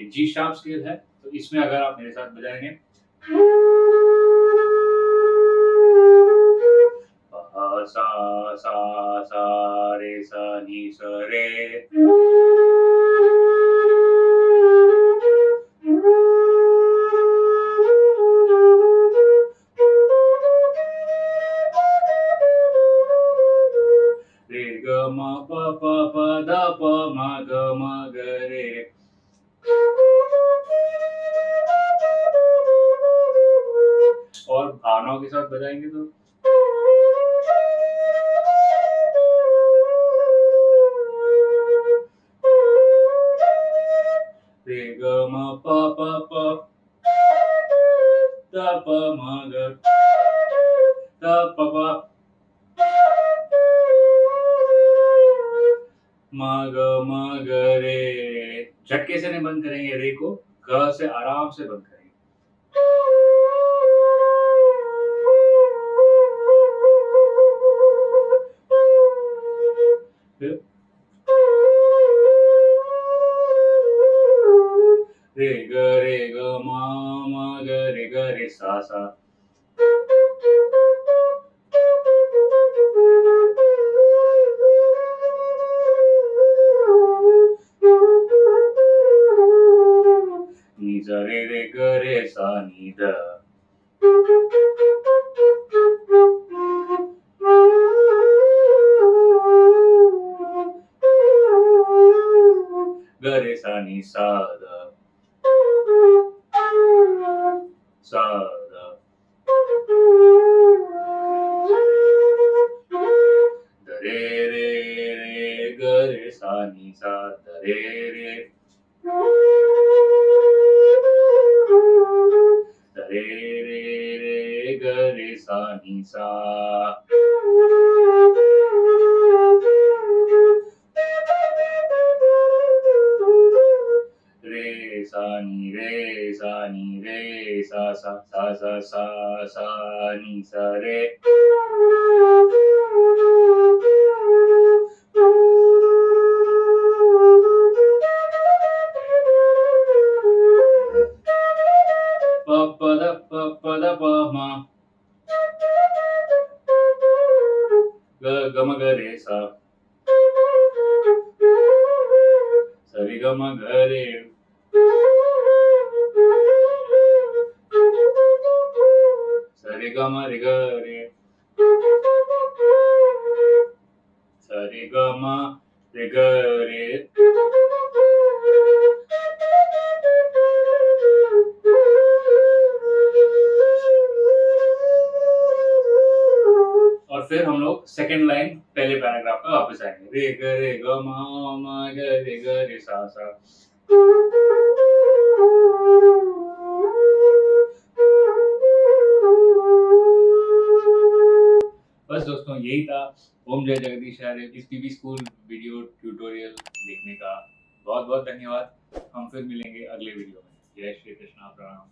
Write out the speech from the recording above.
ये G sharp scale है, तो इसमें अगर आप मेरे साथ बजाएंगे पा सा सा सा रे सा नी सा रे, रे ग म प प प द प म ग म ग रे, और भावनाओं के साथ बजाएंगे तो रे ग म प प प द प म ग द प प म ग म ग रे। झटके से नहीं बंद करेंगे रे को, ग से आराम से बंद करेंगे। रे ग म ग रे सा सा, नी सा रे ग रे सा नी द, ग रे सा नी सा द, सा द, द रे ग रे सा नी सा द रे द रे ग रे सा नी सा, रे सा नी रे सा सा सा सा सा सा नी सा रे, प प द प प द प म, ग ग म ग रे सा, सा रे ग म ग रे, सा रे ग म रे ग रे, सा रे ग म रे ग रे, और फिर हम लोग सेकेंड लाइन पहले पैराग्राफ का वापस आएंगे। रे ग म ग रे सा सा, बस दोस्तों यही था। ओम जय जगदीश हरे इस टीवी स्कूल वीडियो ट्यूटोरियल देखने का बहुत बहुत धन्यवाद। हम फिर मिलेंगे अगले वीडियो में। जय श्री कृष्णा, प्रणाम।